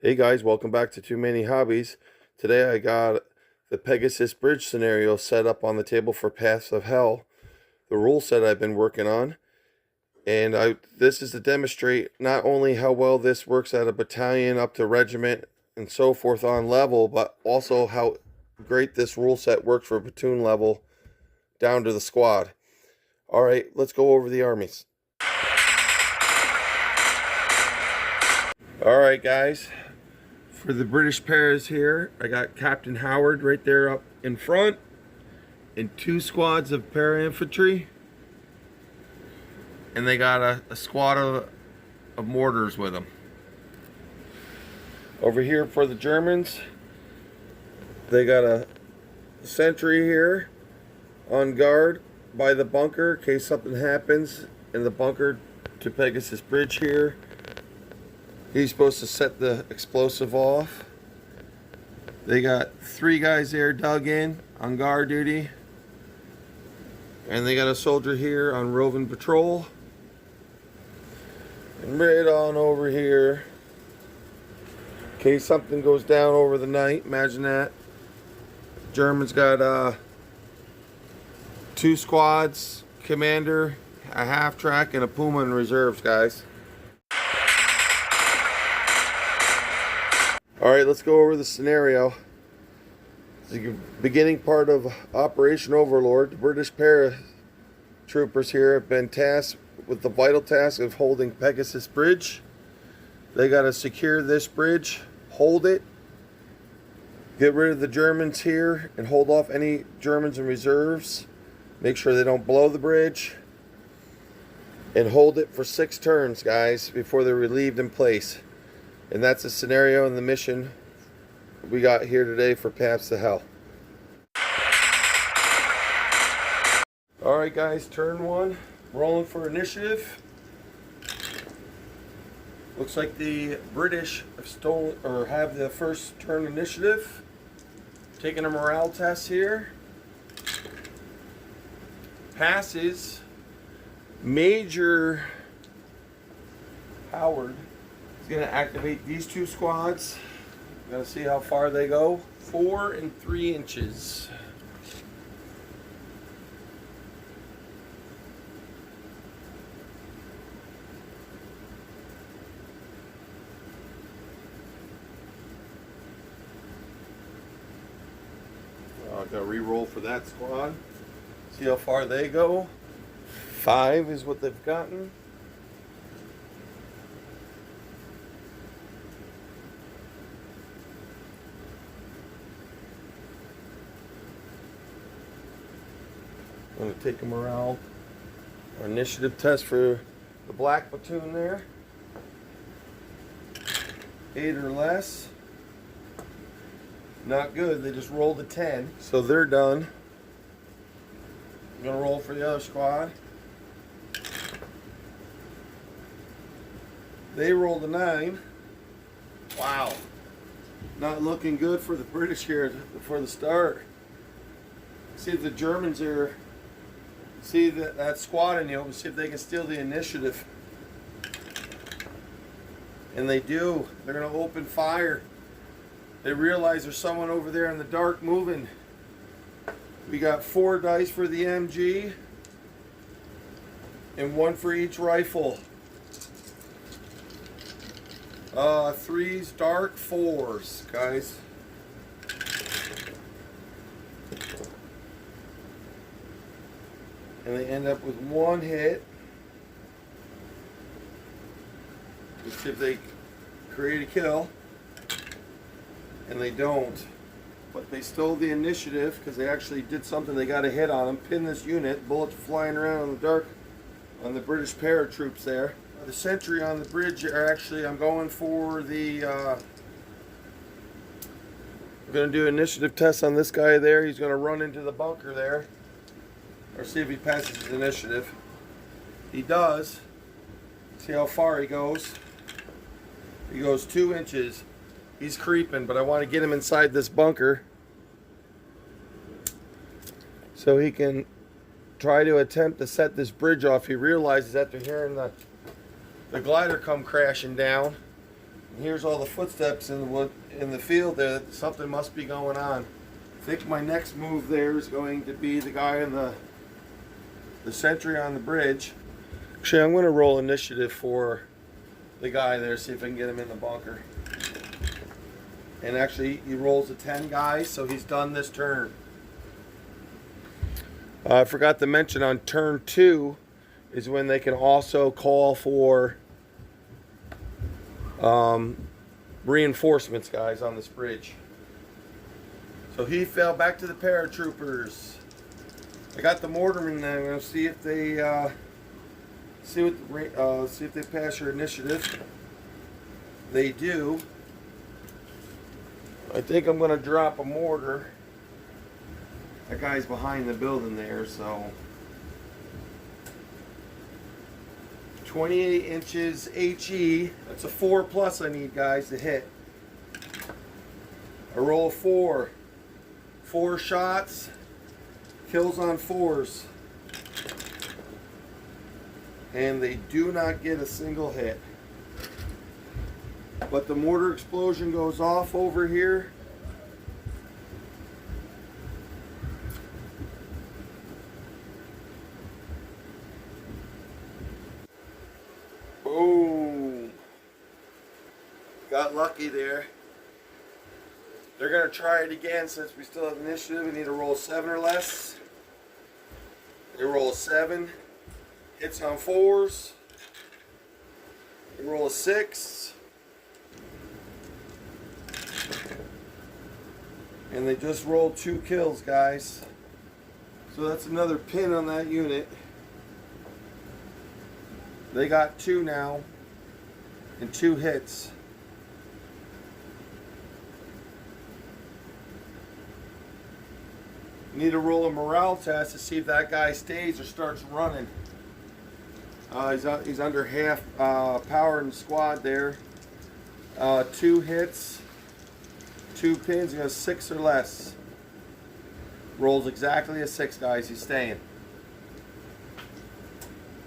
Hey guys, welcome back to Too Many Hobbies. Today I got the Pegasus Bridge scenario set up on the table for Paths of Hell, the rule set I've been working on. And this is to demonstrate not only how well this works at a battalion up to regiment and so forth on level, but also how great this rule set works for platoon level down to the squad. Alright, let's go over the armies. Alright guys. For the British pairs here, I got Captain Howard right there up in front and two squads of para-infantry. And they got a squad of mortars with them. Over here for the Germans, they got a sentry here on guard by the bunker in case something happens in the bunker to Pegasus Bridge here. He's supposed to set the explosive off. They got three guys there dug in on guard duty. And they got a soldier here on roving patrol. And right on over here, in case something goes down over the night, imagine that. Germans got two squads, commander, a half track, and a Puma in reserves, guys. Alright, let's go over the scenario. The beginning part of Operation Overlord, the British paratroopers here have been tasked with the vital task of holding Pegasus Bridge. They got to secure this bridge, hold it, get rid of the Germans here, and hold off any Germans in reserves. Make sure they don't blow the bridge. And hold it for 6 turns, guys, before they're relieved in place. And that's the scenario and the mission we got here today for Paths to Hell. Alright guys, turn 1. Rolling for initiative. Looks like the British have stolen or have the first turn initiative. Taking a morale test here. Passes. Major Howard is going to activate these two squads. Gonna see how far they go. 4 and 3 inches. I gotta re-roll for that squad. See how far they go. 5 is what they've gotten. I'm going to take a morale or initiative test for the black platoon there. 8 or less. Not good. They just rolled a 10. So they're done. I'm going to roll for the other squad. They rolled a 9. Wow. Not looking good for the British here for the start. See if the Germans are... See that squad in the open, see if they can steal the initiative. And they do. They're going to open fire. They realize there's someone over there in the dark moving. We got 4 dice for the MG. And 1 for each rifle. 3s, dark, 4s, guys. And they end up with 1 hit. Let's see if they create a kill. And they don't. But they stole the initiative because they actually did something. They got a hit on them. Pin this unit. Bullets flying around in the dark on the British paratroops there. The sentry on the bridge are actually, I'm going for the... I'm going to do an initiative test on this guy there. He's going to run into the bunker there. Or see if he passes his initiative. He does. See how far he goes. He goes 2 inches. He's creeping, but I want to get him inside this bunker so he can try to attempt to set this bridge off. He realizes after hearing the glider come crashing down And here's all the footsteps in the field there. Something must be going on. I think my next move there is going to be the guy in the sentry on the bridge. Actually, I'm going to roll initiative for the guy there, see if I can get him in the bunker. And actually, he rolls a 10, guys, so he's done this turn. I forgot to mention on turn 2 is when they can also call for reinforcements, guys, on this bridge. So he fell back to the paratroopers. I got the mortarmen there. I'm going to see if they see if they pass your initiative. They do. I think I'm going to drop a mortar. That guy's behind the building there, so 28 inches HE. That's a 4+ I need, guys, to hit. I roll a 4. 4 shots. Kills on 4s. And they do not get a single hit. But the mortar explosion goes off over here. Boom. Got lucky there. They're going to try it again since we still have initiative. We need to roll 7 or less. They roll a 7. Hits on 4s. They roll a 6. And they just rolled 2 kills, guys. So that's another pin on that unit. They got 2 now. And 2 hits. Need to roll a morale test to see if that guy stays or starts running. He's under half power in the squad there. 2 hits, 2 pins. He has 6 or less. Rolls exactly a 6, guys. He's staying.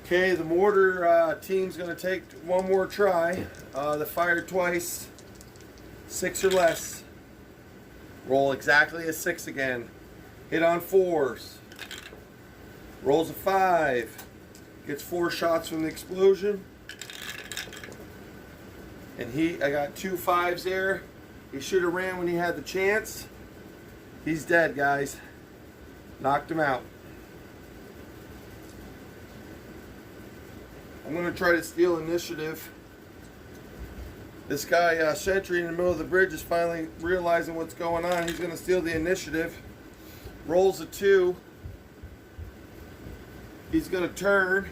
Okay, the mortar team's going to take one more try. They fired twice. 6 or less. Roll exactly a 6 again. Hit on 4s. Rolls a 5. Gets 4 shots from the explosion. And I got 2 5s there. He should have ran when he had the chance. He's dead, guys. Knocked him out. I'm going to try to steal initiative. This guy, sentry in the middle of the bridge, is finally realizing what's going on. He's going to steal the initiative. Rolls a 2. He's going to turn.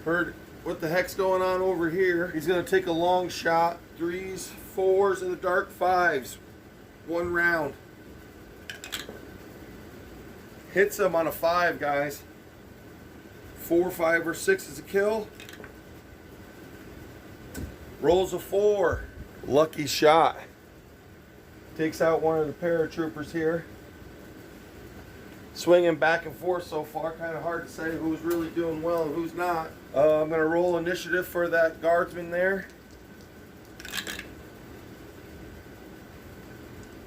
Heard what the heck's going on over here. He's going to take a long shot. 3s, 4s, and the dark 5s. 1 round. Hits him on a 5, guys. 4, 5, or 6 is a kill. Rolls a 4. Lucky shot. Takes out one of the paratroopers here. Swinging back and forth so far. Kind of hard to say who's really doing well and who's not. I'm going to roll initiative for that guardsman there.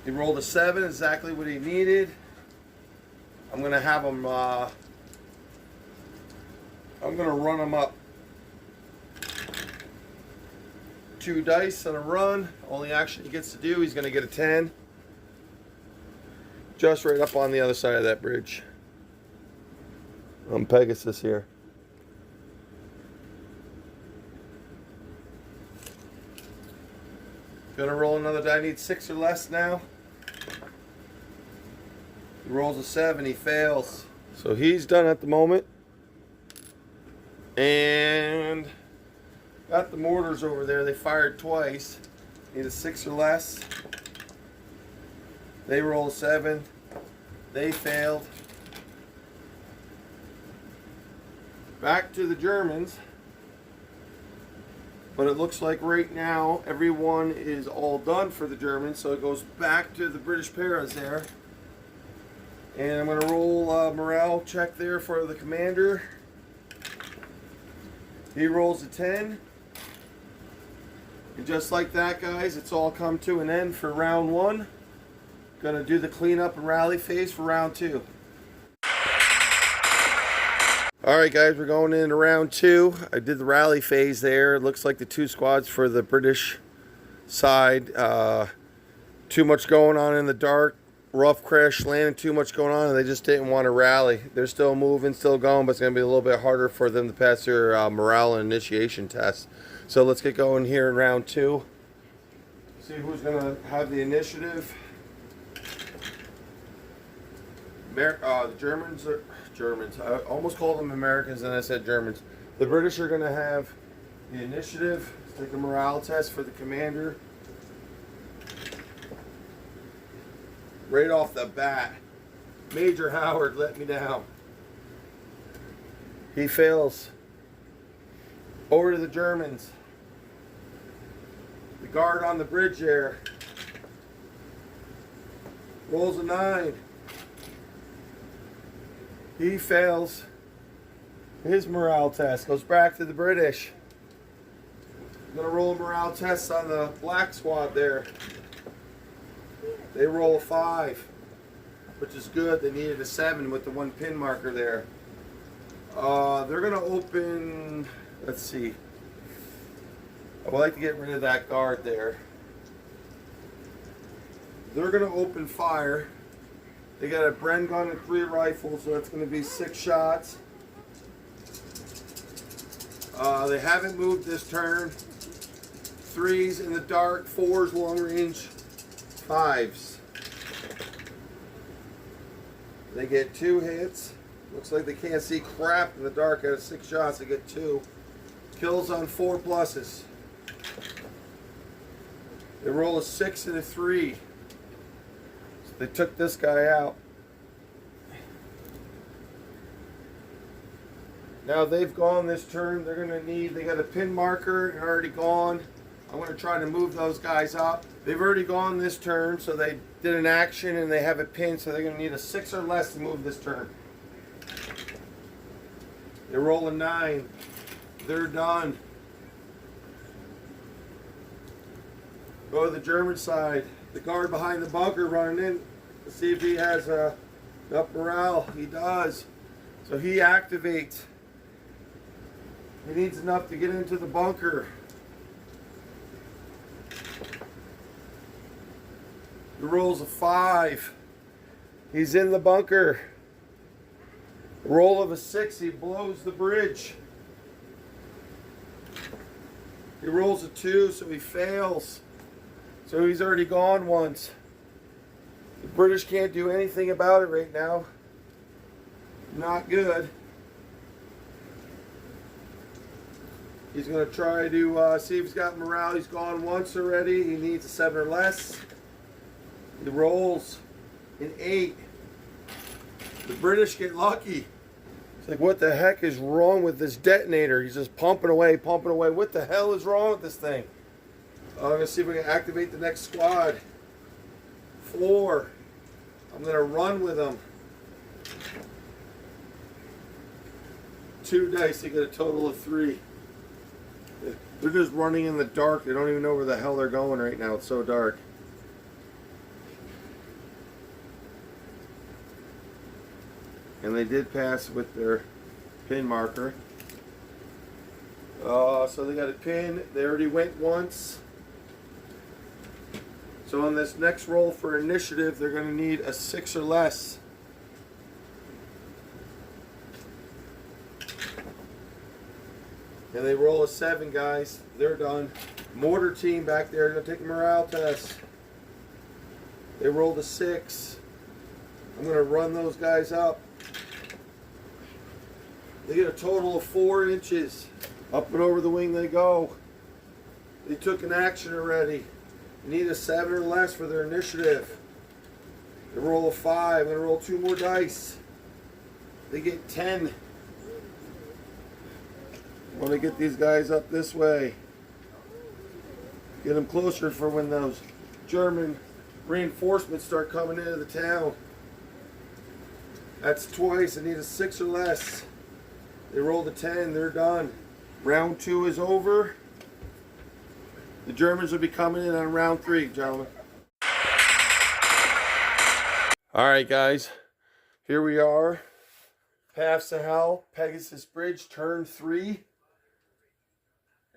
He rolled a 7, exactly what he needed. I'm going to have him, I'm going to run him up. 2 dice on a run. Only action he gets to do, he's going to get a 10. Just right up on the other side of that bridge. On Pegasus here. Gonna roll another die. I need 6 or less now. He rolls a 7, he fails. So he's done at the moment. And got the mortars over there. They fired twice. Need a 6 or less. They roll a 7. They failed. Back to the Germans. But it looks like right now everyone is all done for the Germans. So it goes back to the British paras there. And I'm going to roll a morale check there for the commander. He rolls a 10. And just like that, guys, it's all come to an end for round one. Gonna do the cleanup and rally phase for round two. Alright guys, we're going into round two. I did the rally phase there. It looks like the two squads for the British side. Too much going on in the dark. Rough crash landing, too much going on, and they just didn't want to rally. They're still moving, still going, but it's going to be a little bit harder for them to pass their morale and initiation test. So let's get going here in round two. See who's going to have the initiative. The Germans. I almost called them Americans and I said Germans. The British are going to have the initiative. Let's take a morale test for the commander. Right off the bat, Major Howard let me down. He fails. Over to the Germans. The guard on the bridge there rolls a 9. He fails his morale test. Goes back to the British. I'm going to roll a morale test on the black squad there. They roll a 5, which is good. They needed a 7 with the 1 pin marker there. They're going to open, let's see. I would like to get rid of that guard there. They're going to open fire. They got a Bren gun and 3 rifles, so that's going to be 6 shots. They haven't moved this turn. 3s in the dark, 4s long range, 5s. They get 2 hits. Looks like they can't see crap in the dark. Out of 6 shots, they get 2. Kills on 4 pluses. They roll a 6 and a 3. So they took this guy out. Now they've gone this turn. They're going to need, they got a pin marker and already gone. I'm going to try to move those guys up. They've already gone this turn, so they did an action and they have a pin, so they're going to need a 6 or less to move this turn. They roll a 9. They're done. Go to the German side. The guard behind the bunker running in to see if he has enough morale. He does. So he activates. He needs enough to get into the bunker. He rolls a 5. He's in the bunker. Roll of a 6. He blows the bridge. He rolls a 2, so he fails. So he's already gone once. The British can't do anything about it right now. Not good. He's going to try to see if he's got morale. He's gone once already. He needs a 7 or less. He rolls an 8. The British get lucky. It's like, what the heck is wrong with this detonator? He's just pumping away, pumping away. What the hell is wrong with this thing? I'm going to see if we can activate the next squad. 4. I'm going to run with them. 2 dice, they get a total of 3. They're just running in the dark. They don't even know where the hell they're going right now. It's so dark. And they did pass with their pin marker. So they got a pin. They already went once. So on this next roll for initiative, they're going to need a 6 or less. And they roll a 7, guys. They're done. Mortar team back there going to take a morale test. They rolled a 6. I'm going to run those guys up. They get a total of 4 inches. Up and over the wing they go. They took an action already. They need a 7 or less for their initiative. They roll a 5. I'm going to roll 2 more dice. They get 10. I want to get these guys up this way. Get them closer for when those German reinforcements start coming into the town. That's twice. I need a 6 or less. They rolled a 10. They're done. Round 2 is over. The Germans will be coming in on round 3, gentlemen. Alright guys, here we are. Paths to Hell, Pegasus Bridge, turn 3.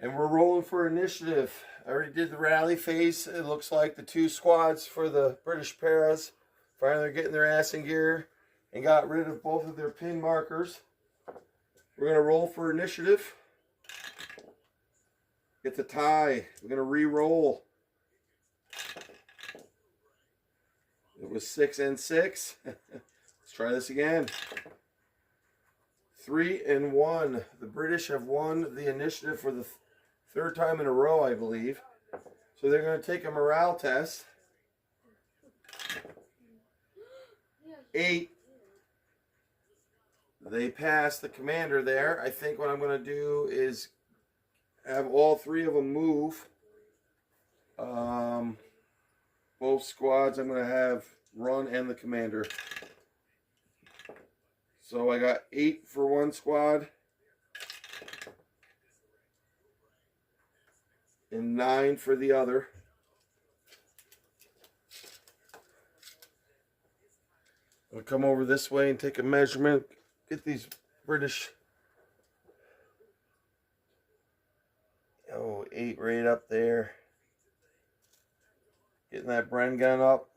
And we're rolling for initiative. I already did the rally phase. It looks like the 2 squads for the British Paras finally getting their ass in gear and got rid of both of their pin markers. We're going to roll for initiative. Get the tie. We're going to re-roll. It was 6 and 6. Let's try this again. 3 and 1. The British have won the initiative for the 3rd time in a row, I believe. So they're going to take a morale test. 8. They pass the commander there. I think what I'm going to do is have all 3 of them move. Both squads I'm going to have run and the commander. So I got 8 for one squad and 9 for the other. I'll come over this way and take a measurement. Get these British. Oh, 8 right up there. Getting that Bren gun up.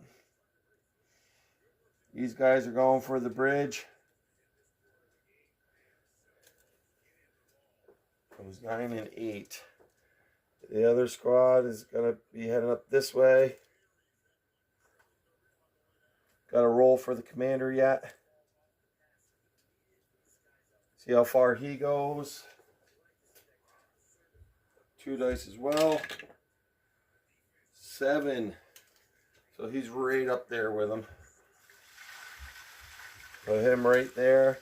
These guys are going for the bridge. It was 9 and 8. The other squad is going to be heading up this way. Got to roll for the commander yet. See how far he goes. 2 dice as well. 7. So he's right up there with him. Put him right there.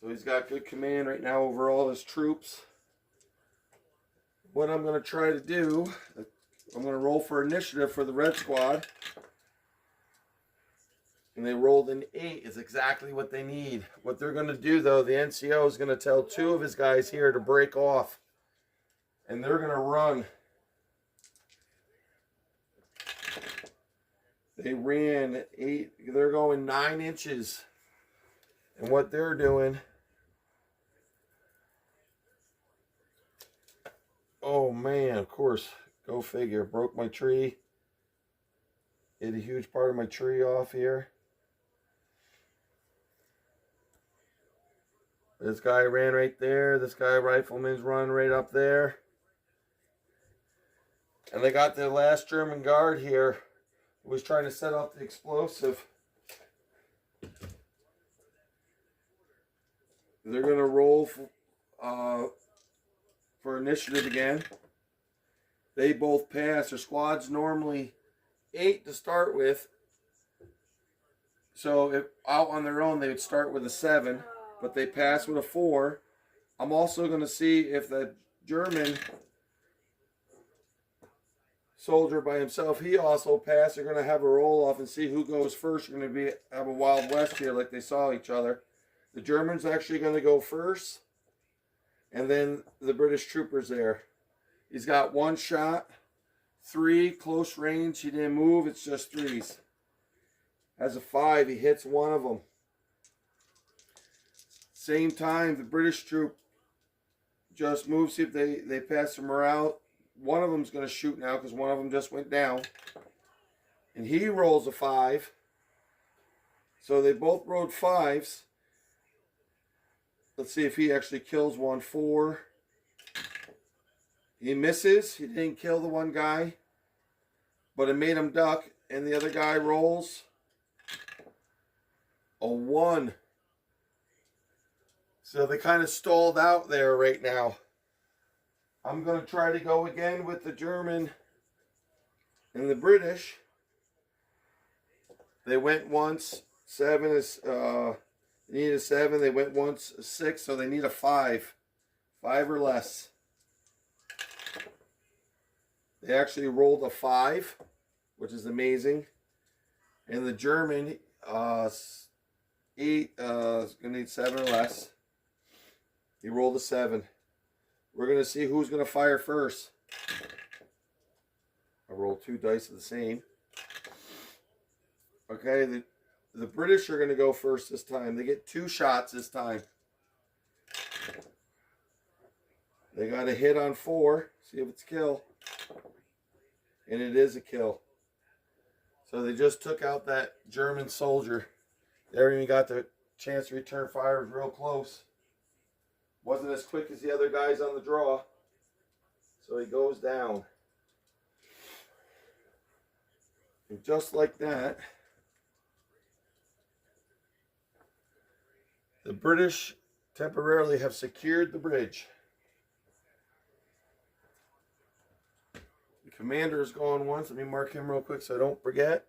So he's got good command right now over all his troops. What I'm going to try to do, I'm going to roll for initiative for the red squad. And they rolled an 8. Is exactly what they need. What they're going to do, though, the NCO is going to tell 2 of his guys here to break off. And they're going to run. They ran 8. They're going 9 inches. And what they're doing... Oh, man, of course. Go figure. Broke my tree. Hit a huge part of my tree off here. This guy ran right there. This guy, rifleman's run right up there. And they got the last German guard here who was trying to set off the explosive. They're going to roll for initiative again. They both pass. Their squad's normally 8 to start with. So if out on their own, they would start with a 7. But they pass with a 4. I'm also going to see if the German soldier by himself, he also passed. They're going to have a roll-off and see who goes first. You're going to have a Wild West here like they saw each other. The German's actually going to go first. And then the British troopers there. He's got 1 shot. 3 close range. He didn't move. It's just 3s. Has a 5. He hits one of them. Same time, the British troop just moves. See if they pass the morale. One of them's going to shoot now because one of them just went down. And he rolls a 5. So they both rolled 5s. Let's see if he actually kills one. 4. He misses. He didn't kill the one guy. But it made him duck. And the other guy rolls a 1. So they kind of stalled out there right now. I'm going to try to go again with the German and the British. They went once. 7 is... they need a 7. They went once, a 6. So they need a 5. 5 or less. They actually rolled a 5, which is amazing. And the German, 8, is going to need 7 or less. He rolled a 7. We're going to see who's going to fire first. I rolled 2 dice of the same. Okay, the British are going to go first this time. They get 2 shots this time. They got a hit on 4. See if it's a kill. And it is a kill. So they just took out that German soldier. They haven't even got the chance to return fire. It was real close. Wasn't as quick as the other guys on the draw. So he goes down. And just like that, the British temporarily have secured the bridge. The commander is going once. Let me mark him real quick so I don't forget.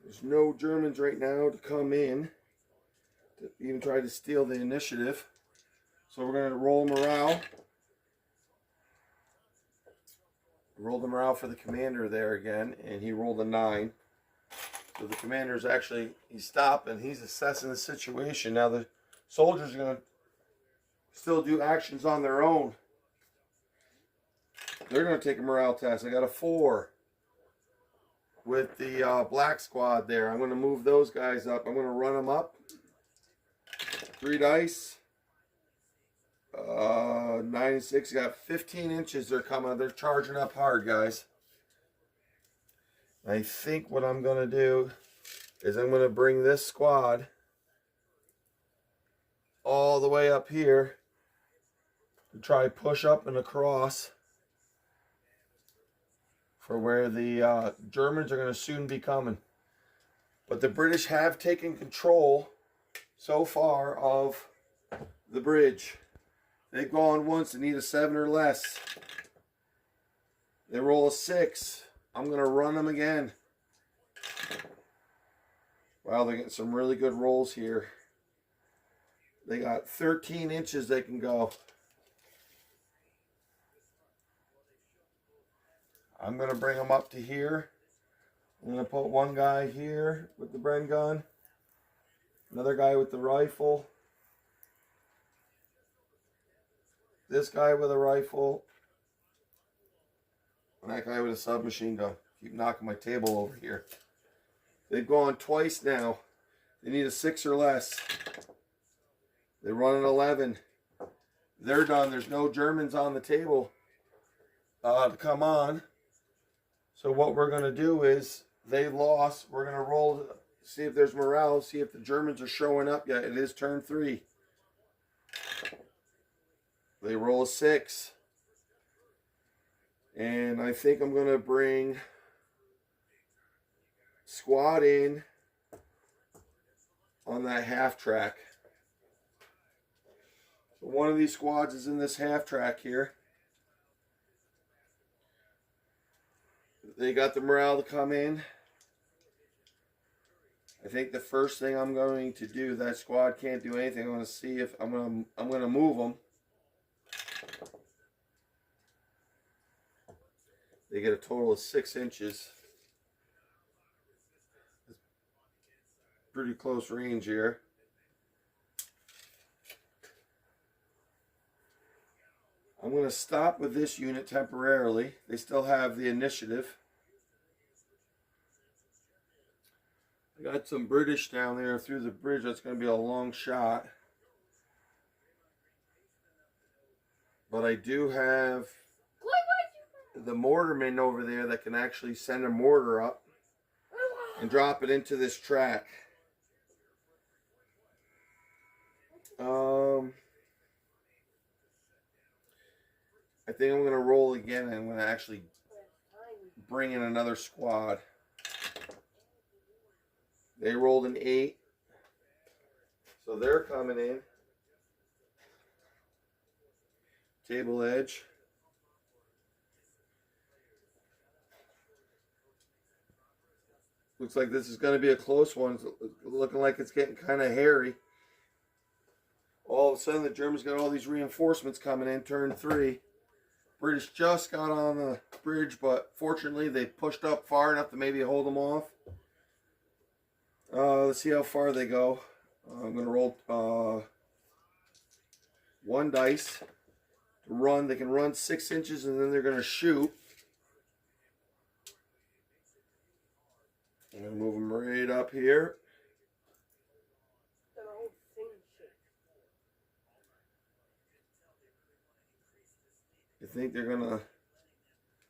There's no Germans right now to come in to even try to steal the initiative. So we're going to roll morale. Roll the morale for the commander there again, and he rolled a 9. So the commander's actually, he's stopping, he's assessing the situation. Now the soldiers are going to still do actions on their own. They're going to take a morale test. I got a 4 with the black squad there. I'm going to move those guys up. I'm going to run them up. 3 dice. 9 and 6. You got 15 inches. They're coming. They're charging up hard, guys. I think what I'm going to do is I'm going to bring this squad all the way up here to try push up and across for where the Germans are going to soon be coming. But the British have taken control so far of the bridge. They've gone once and need a 7 or less. They roll a 6. I'm going to run them again. Wow, they're getting some really good rolls here. They got 13 inches they can go. I'm going to bring them up to here. I'm going to put one guy here with the Bren gun. Another guy with the rifle. This guy with a rifle. And that guy with a submachine gun. Keep knocking my table over here. They've gone twice now. They need a 6 or less. They run an 11. They're done. There's no Germans on the table to come on. So what we're going to do is, they lost. We're going to roll, see if there's morale, see if the Germans are showing up yet. It is turn 3. They roll a 6. And I think I'm going to bring squad in on that half track. So one of these squads is in this half track here. They got the morale to come in. I think the first thing I'm going to do, that squad can't do anything. I'm going to see if I'm going to move them. They get a total of 6 inches. Pretty close range here. I'm going to stop with this unit temporarily. They still have the initiative. I got some British down there through the bridge. That's going to be a long shot. But I do have the mortarmen over there that can actually send a mortar up and drop it into this track. I think I'm going to roll again, and I'm going to actually bring in another squad. They rolled an 8. So they're coming in. Table edge. Looks like this is going to be a close one. It's looking like it's getting kind of hairy. All of a sudden, the Germans got all these reinforcements coming in, turn 3. British just got on the bridge, but fortunately, they pushed up far enough to maybe hold them off. Let's see how far they go. I'm going to roll 1 dice to run. They can run 6 inches and then they're going to shoot. I'm going to move them right up here. I think they're going to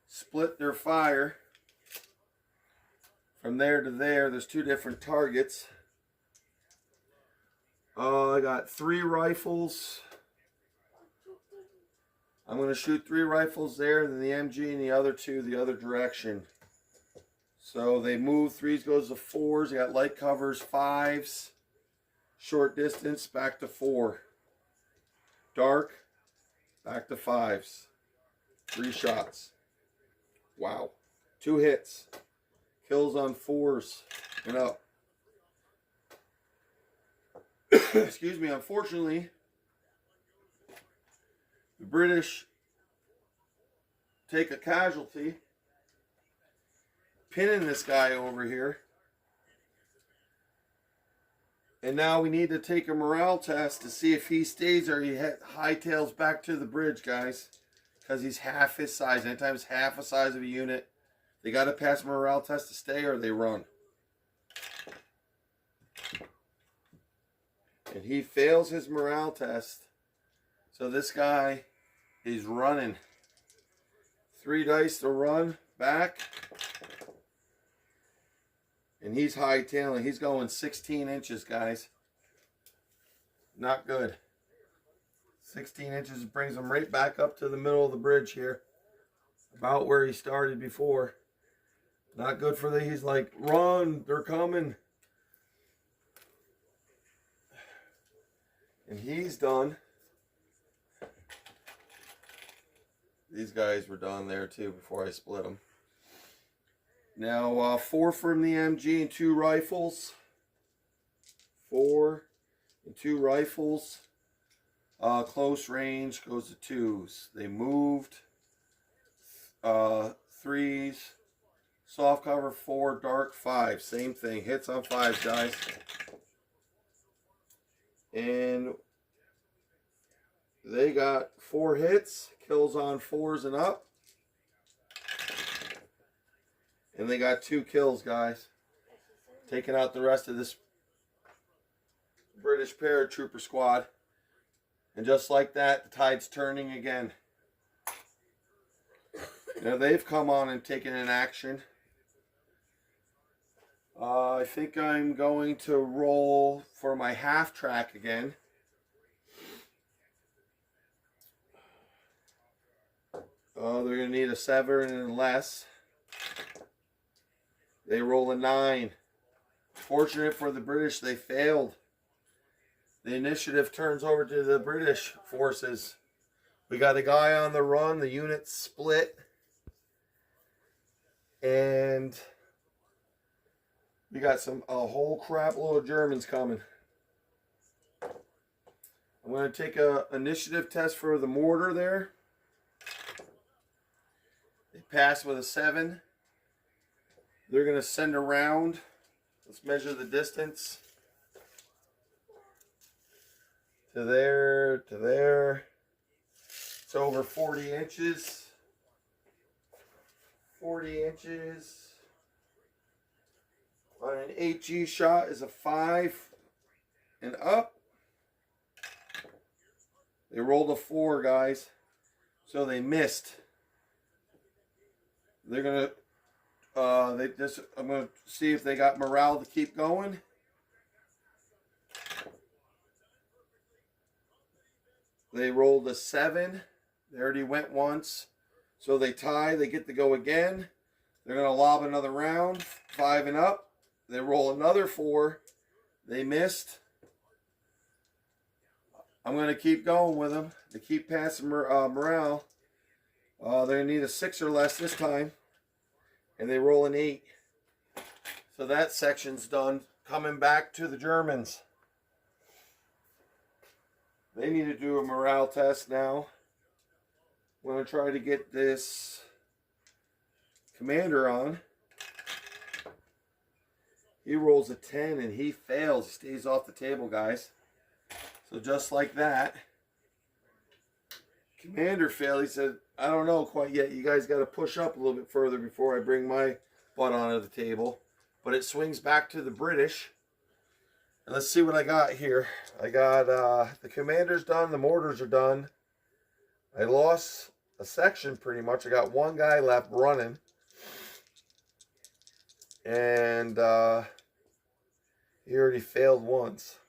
split their fire from there to there. There's 2 different targets. I got 3 rifles. I'm going to shoot 3 rifles there, and then the MG and the other 2 the other direction. So they move. 3s goes to 4s. They got light covers, 5s. Short distance, back to 4. Dark, back to 5s. 3 shots. Wow. 2 hits. Kills on 4s and up. Excuse me. Unfortunately, the British take a casualty, pinning this guy over here. And now we need to take a morale test to see if he stays or he hightails back to the bridge, guys. Because he's half his size. Anytime it's half the size of a unit, they got to pass a morale test to stay or they run. And he fails his morale test. So this guy is running. 3 dice to run back. And he's hightailing. He's going 16 inches, guys. Not good. 16 inches brings him right back up to the middle of the bridge here. About where he started before. Not good for he's like, run, they're coming. And he's done. These guys were done there too before I split them. Now 4 from the MG and 2 rifles. 4 and 2 rifles. Close range goes to 2s. They moved. 3s. Soft cover 4, dark 5. Same thing. Hits on 5s, guys. And they got 4 hits. Kills on 4s and up. And they got 2 kills, guys. Taking out the rest of this British paratrooper squad. And just like that, the tide's turning again. Now they've come on and taken an action. I think I'm going to roll for my half track again. They're going to need a 7 and less. They roll a 9. Fortunate for the British, they failed. The initiative turns over to the British forces. We got a guy on the run. The unit split. And we got a whole crap load of Germans coming. I'm going to take a initiative test for the mortar there. They pass with a 7. They're going to send a round. Let's measure the distance. To there, to there. It's over 40 inches. 40 inches. On an HE shot is a 5 and up. They rolled a 4, guys. So they missed. They're going to I'm going to see if they got morale to keep going. They rolled a 7. They already went once. So they tie. They get to go again. They're going to lob another round. 5 and up. They roll another 4. They missed. I'm going to keep going with them. They keep passing morale. They're going to need a 6 or less this time. And they roll an 8. So that section's done. Coming back to the Germans. They need to do a morale test now. I'm going to try to get this commander on. He rolls a 10 and he fails. He stays off the table, guys. So just like that, Commander failed. He said, I don't know quite yet. You guys got to push up a little bit further before I bring my butt onto the table. But it swings back to the British. And let's see what I got here. I got the Commander's done. The mortars are done. I lost a section pretty much. I got one guy left running. And he already failed once.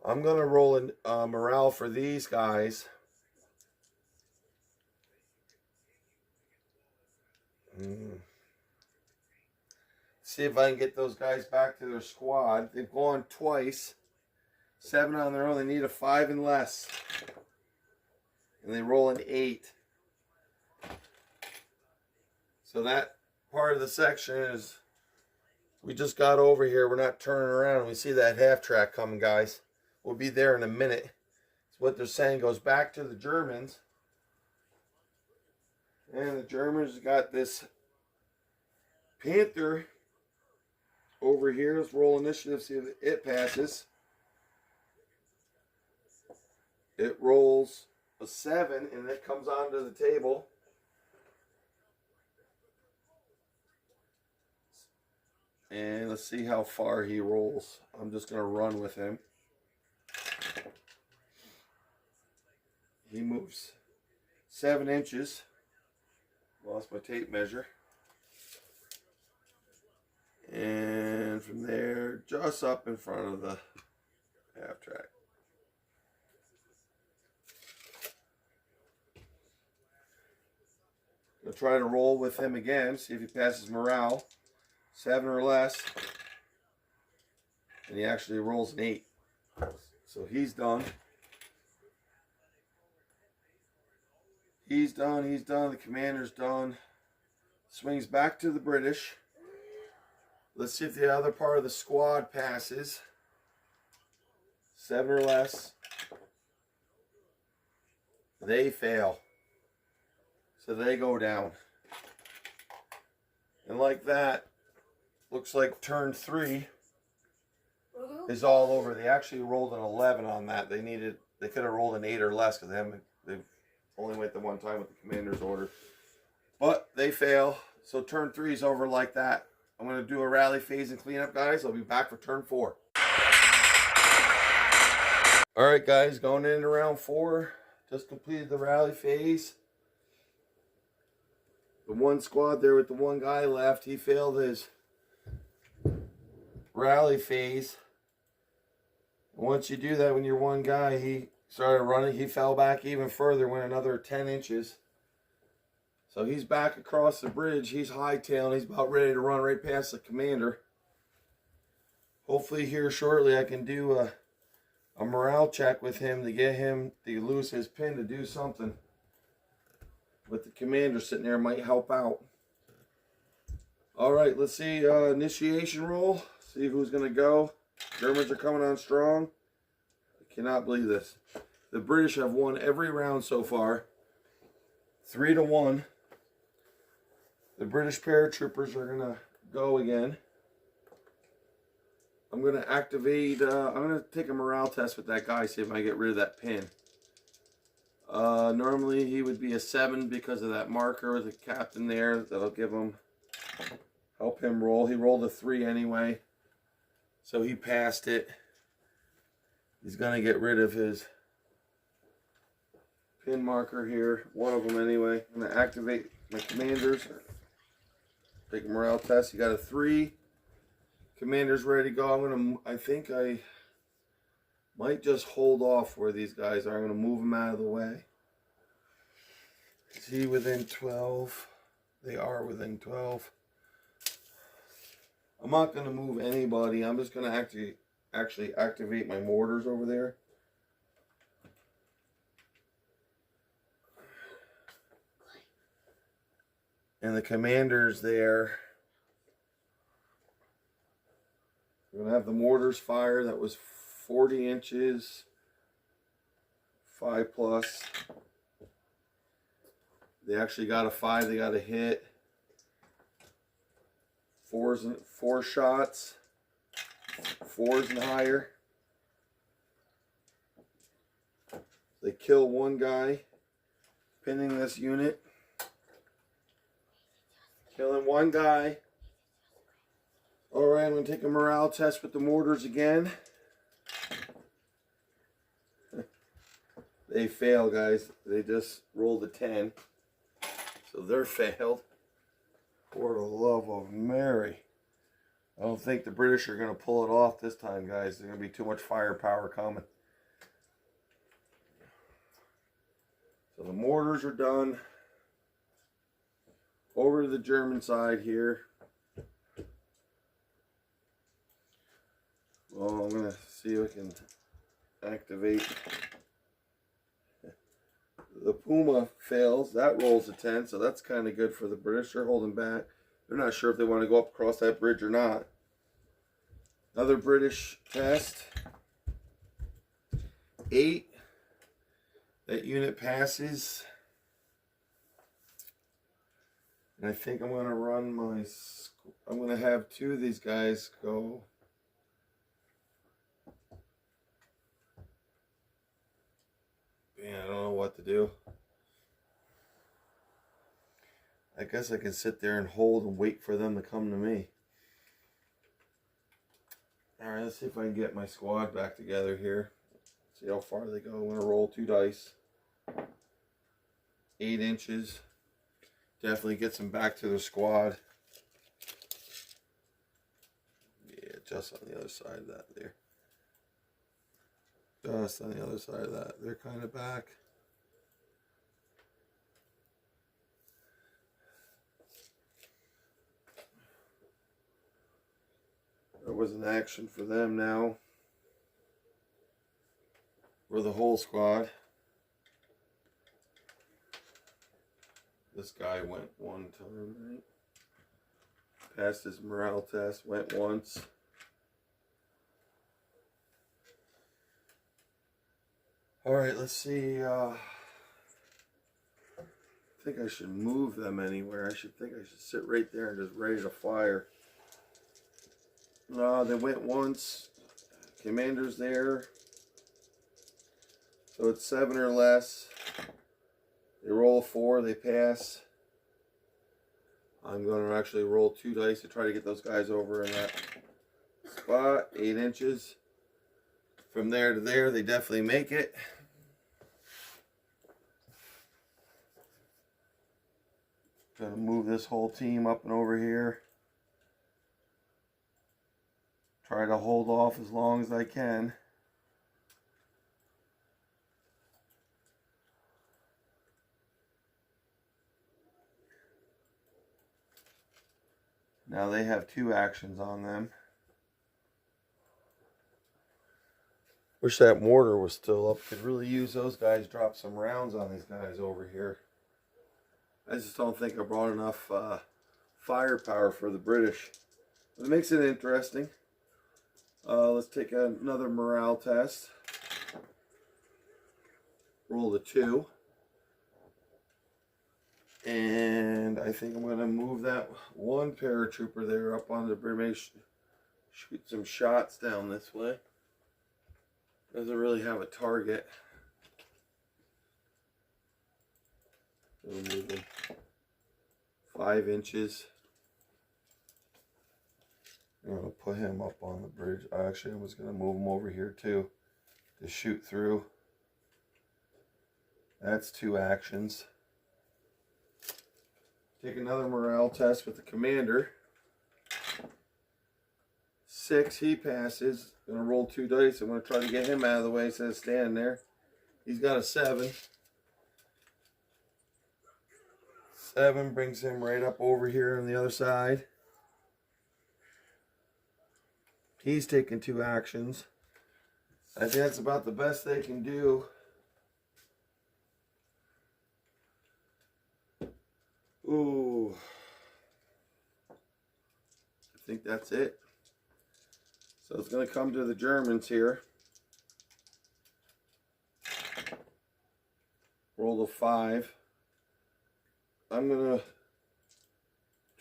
I'm going to roll a morale for these guys. See if I can get those guys back to their squad. They've gone twice. 7 on their own. They need a 5 and less. And they roll an 8. So that part of the section is, we just got over here. We're not turning around. We see that half track coming, guys. We'll be there in a minute. It's what they're saying goes back to the Germans. And the Germans got this Panther over here. Let's roll initiative, see if it passes. It rolls a 7 and it comes onto the table. And let's see how far he rolls. I'm just going to run with him. He moves 7 inches. Lost my tape measure. And from there, just up in front of the half track. I'll try to roll with him again, see if he passes morale. 7 or less. And he actually rolls an 8. So he's done. He's done, he's done. The Commander's done. Swings back to the British. Let's see if the other part of the squad passes. 7 or less. They fail. So they go down. And like that, looks like turn 3 is all over. They actually rolled an 11 on that. They could have rolled an 8 or less because they've only went the one time with the Commander's order. But they fail. So turn 3 is over like that. I'm going to do a rally phase and cleanup, guys. I'll be back for turn 4. Alright, guys. Going into round 4. Just completed the rally phase. The one squad there with the one guy left, he failed his rally phase. Once you do that when you're one guy, he started running. He fell back even further, went another 10 inches. So he's back across the bridge. He's hightailing. He's about ready to run right past the Commander. Hopefully here shortly I can do a morale check with him to get him to lose his pin to do something. But the Commander sitting there might help out. Alright, let's see initiation roll. See who's going to go. Germans are coming on strong. I cannot believe this. The British have won every round so far. 3-1. The British paratroopers are going to go again. I'm going to activate, I'm going to take a morale test with that guy, see if I get rid of that pin. Normally he would be a 7 because of that marker with the captain there. That'll give him, help him roll. He rolled a 3 anyway. So he passed it. He's going to get rid of his pin marker here. One of them anyway. I'm going to activate my commanders. Take a morale test. You got a 3. Commander's ready to go. I think I might just hold off where these guys are. I'm going to move them out of the way. Is he within 12? They are within 12. I'm not going to move anybody. I'm just going to actually activate my mortars over there. And the Commander's there. We're going to have the mortars fire. That was 40 inches. 5 plus. They actually got a 5. They got a hit. Four shots, 4s and higher. They kill one guy, pinning this unit. Killing one guy. Alright, I'm going to take a morale test with the mortars again. They fail, guys. They just rolled a 10. So they're failed. For the love of Mary. I don't think the British are going to pull it off this time, guys. There's going to be too much firepower coming. So the mortars are done. Over to the German side here. Well, I'm going to see if I can activate. The Puma fails. That rolls a 10, so that's kind of good for the British. They're holding back. They're not sure if they want to go up across that bridge or not. Another British test. 8. That unit passes. And I think I'm going to run my... I'm going to have 2 of these guys go... Man, I don't know what to do. I guess I can sit there and hold and wait for them to come to me. Alright, let's see if I can get my squad back together here. See how far they go. I'm going to roll 2 dice. 8 inches. Definitely gets them back to their squad. Yeah, just on the other side of that there. Just on the other side of that. They're kind of back. There was an action for them now. For the whole squad. This guy went 1 time, right? Passed his morale test, went once. Alright, let's see. I think I should move them anywhere. I should sit right there and just ready to fire. No, they went once. Commander's there. So it's 7 or less. They roll a 4, they pass. I'm going to actually roll 2 dice to try to get those guys over in that spot. 8 inches. From there to there, they definitely make it. Gonna move this whole team up and over here. Try to hold off as long as I can. Now they have 2 actions on them. Wish that mortar was still up. Could really use those guys, drop some rounds on these guys over here. I just don't think I brought enough firepower for the British. But it makes it interesting. Let's take another morale test. Roll the 2. And I think I'm going to move that 1 paratrooper there up on the bridge. Shoot some shots down this way. Doesn't really have a target. We'll move him 5 inches. I'm going to put him up on the bridge. Actually, I was going to move him over here too to shoot through. That's 2 actions. Take another morale test with the commander. 6, he passes. Gonna roll 2 dice. I'm gonna try to get him out of the way instead of standing there. He's got a 7. 7 brings him right up over here on the other side. He's taking 2 actions. I think that's about the best they can do. Ooh. I think that's it. So it's going to come to the Germans here. Roll a 5. I'm going to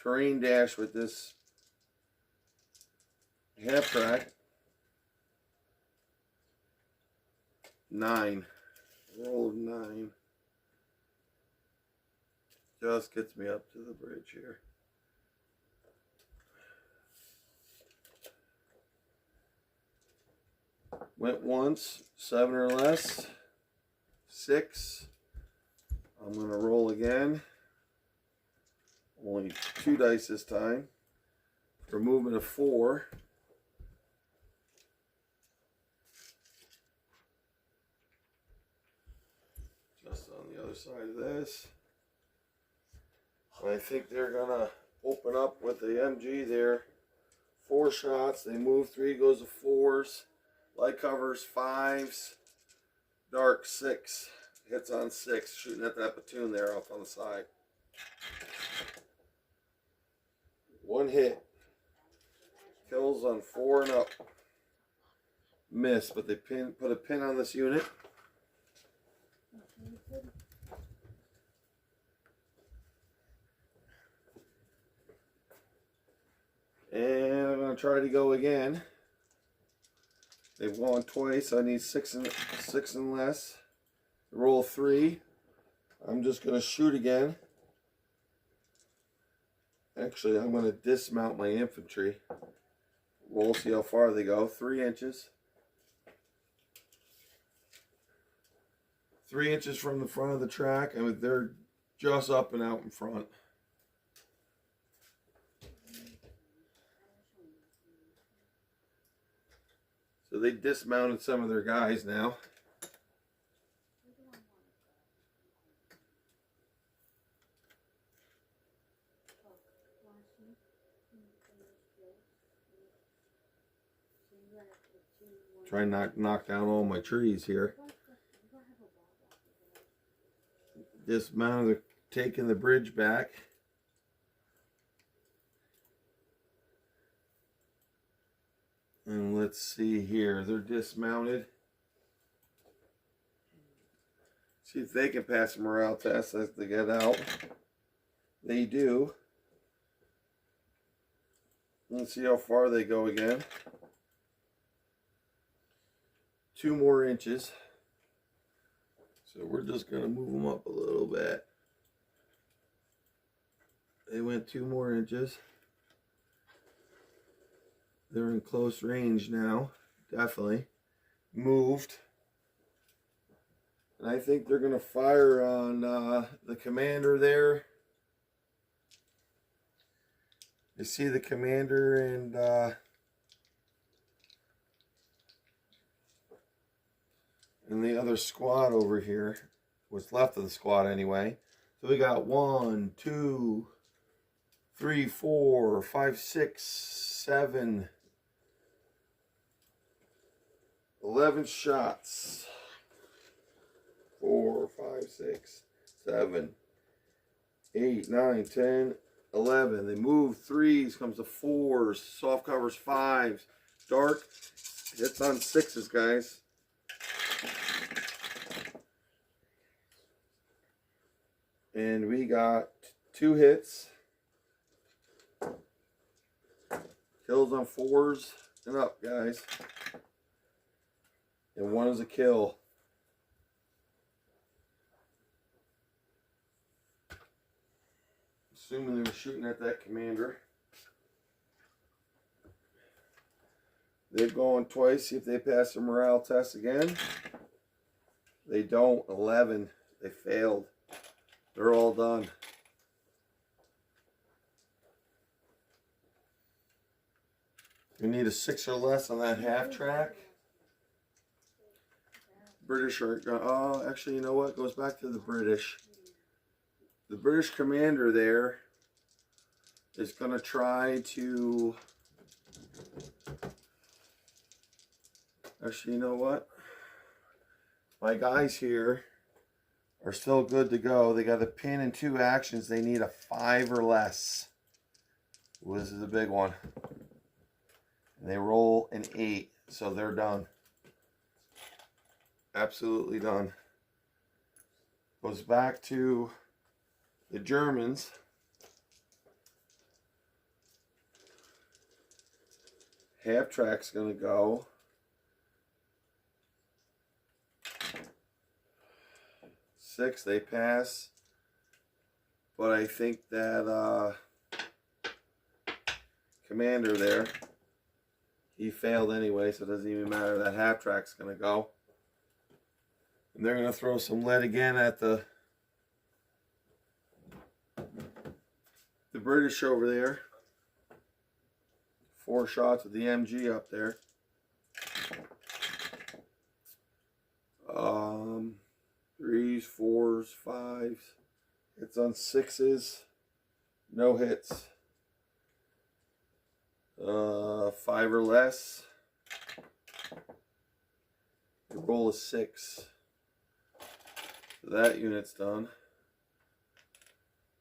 terrain dash with this half track. 9. Roll of 9. Just gets me up to the bridge here. Went once, 7 or less. 6. I'm going to roll again. Only 2 dice this time. For movement of 4. Just on the other side of this. And I think they're going to open up with the MG there. 4 shots. They move. 3 goes to 4s. Light covers 5s. Dark 6. Hits on 6. Shooting at that platoon there off on the side. 1 hit. Kills on 4 and up. Miss, but they put a pin on this unit. And I'm going to try to go again. They've won twice. I need 6 and less. Roll 3. I'm just going to shoot again. Actually, I'm going to dismount my infantry. Roll, see how far they go. 3 inches. 3 inches from the front of the track, and they're just up and out in front. So they dismounted some of their guys now. Try not to knock down all my trees here. Dismounted, taking the bridge back. And let's see here. They're dismounted. See if they can pass a morale test as they get out. They do. Let's see how far they go again. 2 more inches. So we're just going to move them up a little bit. They went 2 more inches. They're in close range now. Definitely. Moved. And I think they're going to fire on the commander there. You see the commander and the other squad over here. What's left of the squad anyway. So we got 1, 2, 3, 4, 5, 6, 7, 11 shots. 4, 5, 6, 7, 8, 9, 10, 11. They move 3s, comes to 4s, soft covers 5s, dark hits on 6s, guys. And we got 2 hits. Kills on 4s and up, guys. And 1 is a kill. Assuming they were shooting at that commander. They've gone twice. See if they pass the morale test again. They don't. 11. They failed. They're all done. We need a 6 or less on that half track. British are, actually, you know what? Goes back to the British. The British commander there is going to try to... Actually, you know what? My guys here are still good to go. They got a pin and 2 actions. They need a 5 or less. Ooh, this is a big one. And they roll an 8, so they're done. Absolutely done. Goes back to the Germans. Half track's gonna go. Six, they pass. But I think that commander there, he failed anyway, so it doesn't even matter. That half track's gonna go. And they're gonna throw some lead again at the British over there. 4 shots with the MG up there. Threes, fours, fives. Hits on 6s. No hits. 5 or less. The roll is 6. So that unit's done.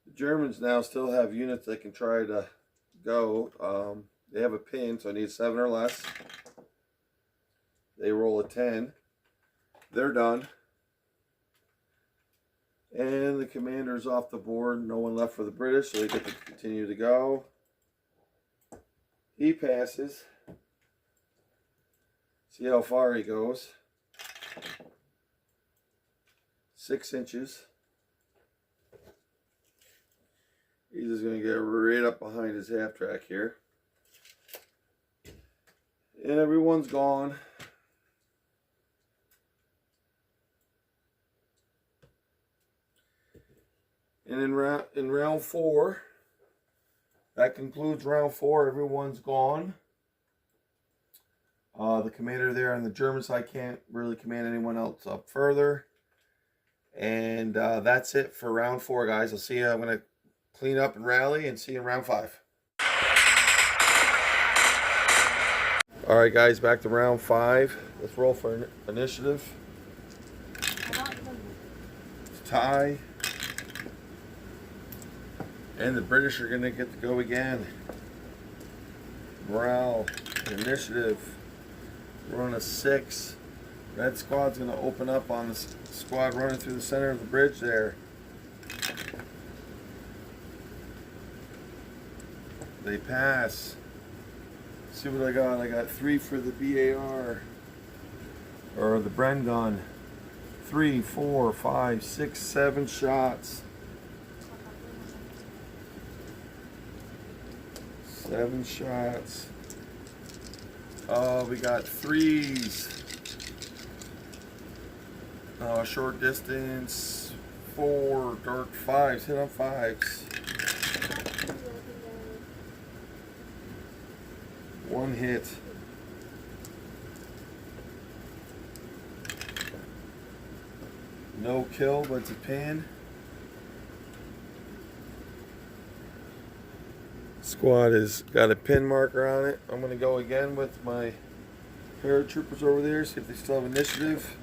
The Germans now still have units that can try to go. They have a pin, so I need 7 or less. They roll a 10. They're done. And the commander's off the board. No one left for the British, so they get to continue to go. He passes. See how far he goes. 6 inches. He's just going to get right up behind his half track here. And everyone's gone. And in round 4, that concludes round 4. Everyone's gone. The commander there on the German side can't really command anyone else up further. And that's it for round 4, guys. I'll see you. I'm going to clean up and rally and see you in round 5. Alright guys, back to round 5. Let's roll for initiative. Tie. And the British are going to get to go again. Morale. Initiative. We're on a 6. Red squad's going to open up on the squad running through the center of the bridge there. They pass. See what I got. I got 3 for the BAR. Or the Bren gun. 3, 4, 5, 6, 7 shots. 7 shots. Oh, we got 3s. Short distance. 4, dark 5s. Hit on 5s. 1 hit. No kill, but it's a pin. Squad has got a pin marker on it. I'm going to go again with my paratroopers over there, see if they still have initiative.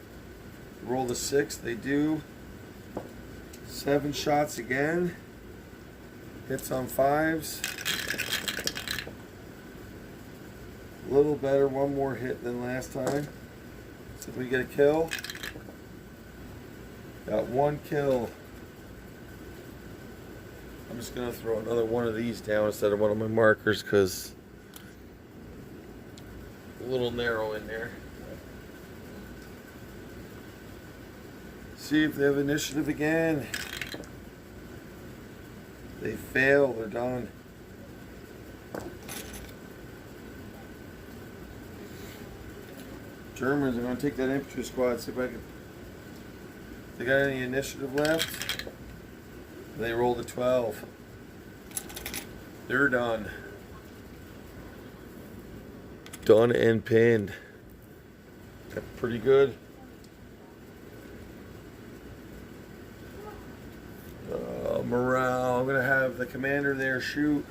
Roll the 6, they do. 7 shots again. Hits on 5s. A little better, 1 more hit than last time. See if we get a kill. Got 1 kill. I'm just going to throw another one of these down instead of one of my markers because a little narrow in there. See if they have initiative again. They fail, they're done. Germans are going to take that infantry squad, see if I can. They got any initiative left? They rolled a 12. They're done. Done and pinned. That's pretty good. Morale. I'm going to have the commander there shoot.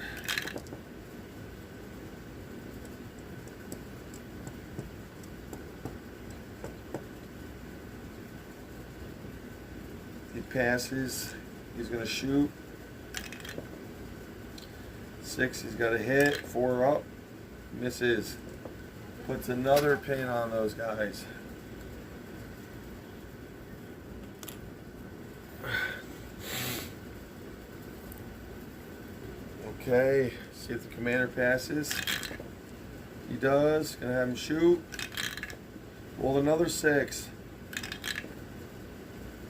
He passes. He's going to shoot. 6, he's got a hit. 4 up. Misses. Puts another pin on those guys. Okay, see if the commander passes. He does. Gonna have him shoot. Rolled another 6.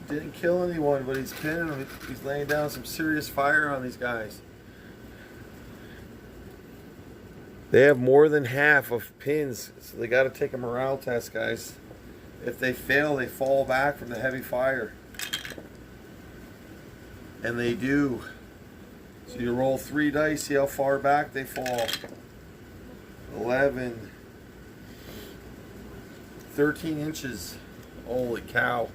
Didn't kill anyone, but he's pinning them. He's laying down some serious fire on these guys. They have more than half of pins, so they got to take a morale test, guys. If they fail, they fall back from the heavy fire. And they do. So you roll 3 dice, see how far back they fall. 11. 13 inches. Holy cow.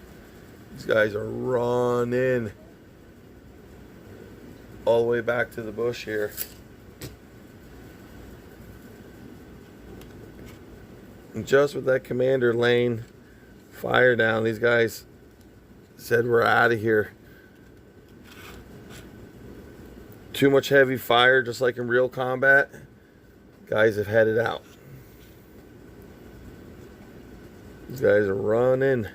These guys are running all the way back to the bush here. And just with that commander laying fire down, these guys said we're out of here. Too much heavy fire, just like in real combat. Guys have headed out. These guys are running.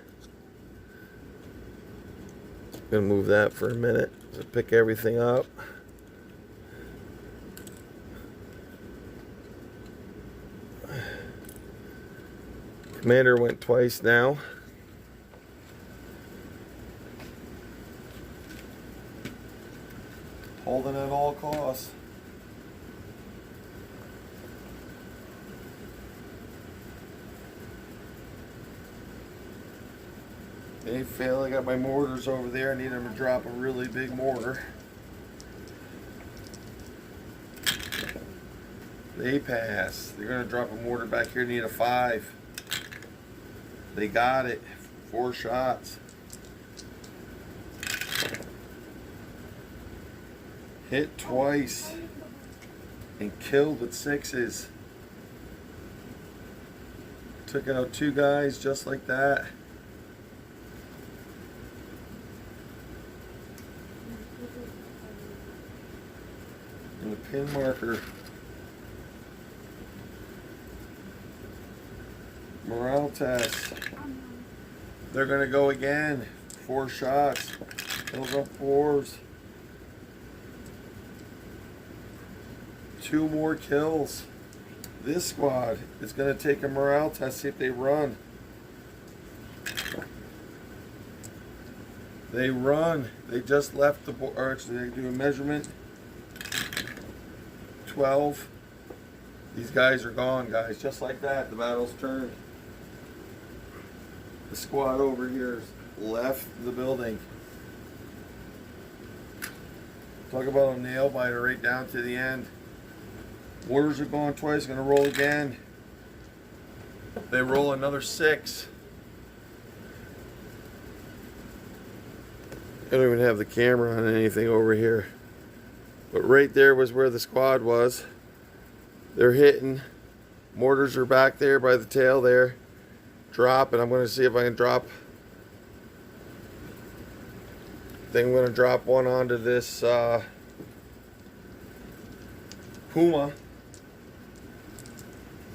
Gonna move that for a minute to pick everything up. Commander went twice now. Holding at all costs. They fail. I got my mortars over there. I need them to drop a really big mortar. They pass. They're going to drop a mortar back here. Need a 5. They got it. 4 shots. Hit twice and killed with 6s. Took out 2 guys just like that. And the pin marker. Morale test. They're gonna go again. 4 shots. Those are 4s. 2 more kills. This squad is gonna take a morale test, see if they run. They run. They just left the board. Or actually, they do a measurement. 12. These guys are gone, guys. Just like that, the battle's turned. The squad over here has left the building. Talk about a nail biter right down to the end. Mortars are going twice. Going to roll again. They roll another 6. I don't even have the camera on anything over here. But right there was where the squad was. They're hitting. Mortars are back there by the tail there. Drop, and I'm going to see if I can drop. I think I'm going to drop one onto this Puma.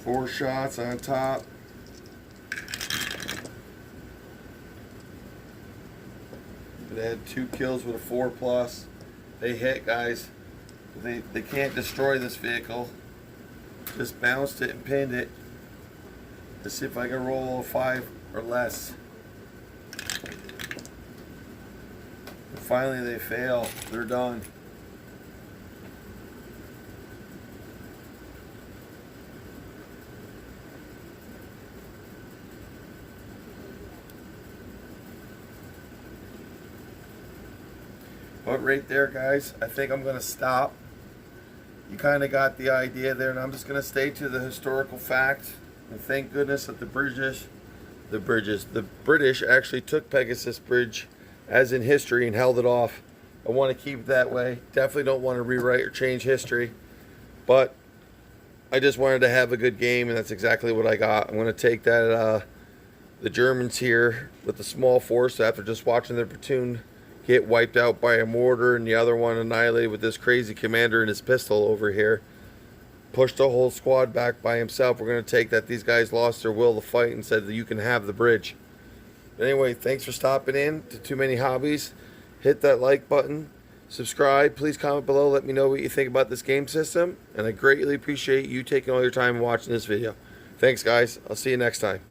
4 shots on top. They had 2 kills with a 4+. They hit, guys. They can't destroy this vehicle. Just bounced it and pinned it. Let's see if I can roll a 5 or less. And finally they fail. They're done. But right there, guys, I think I'm going to stop. You kind of got the idea there, and I'm just going to stay to the historical fact. And thank goodness that the British actually took Pegasus Bridge as in history and held it off. I want to keep it that way. Definitely don't want to rewrite or change history. But I just wanted to have a good game, and that's exactly what I got. I'm going to take that, the Germans here with the small force after just watching their platoon get wiped out by a mortar and the other one annihilated with this crazy commander and his pistol over here. Pushed the whole squad back by himself. We're going to take that these guys lost their will to fight and said that you can have the bridge. But anyway, thanks for stopping in to Too Many Hobbies. Hit that like button. subscribe. Please comment below. Let me know what you think about this game system. And I greatly appreciate you taking all your time and watching this video. Thanks, guys. I'll see you next time.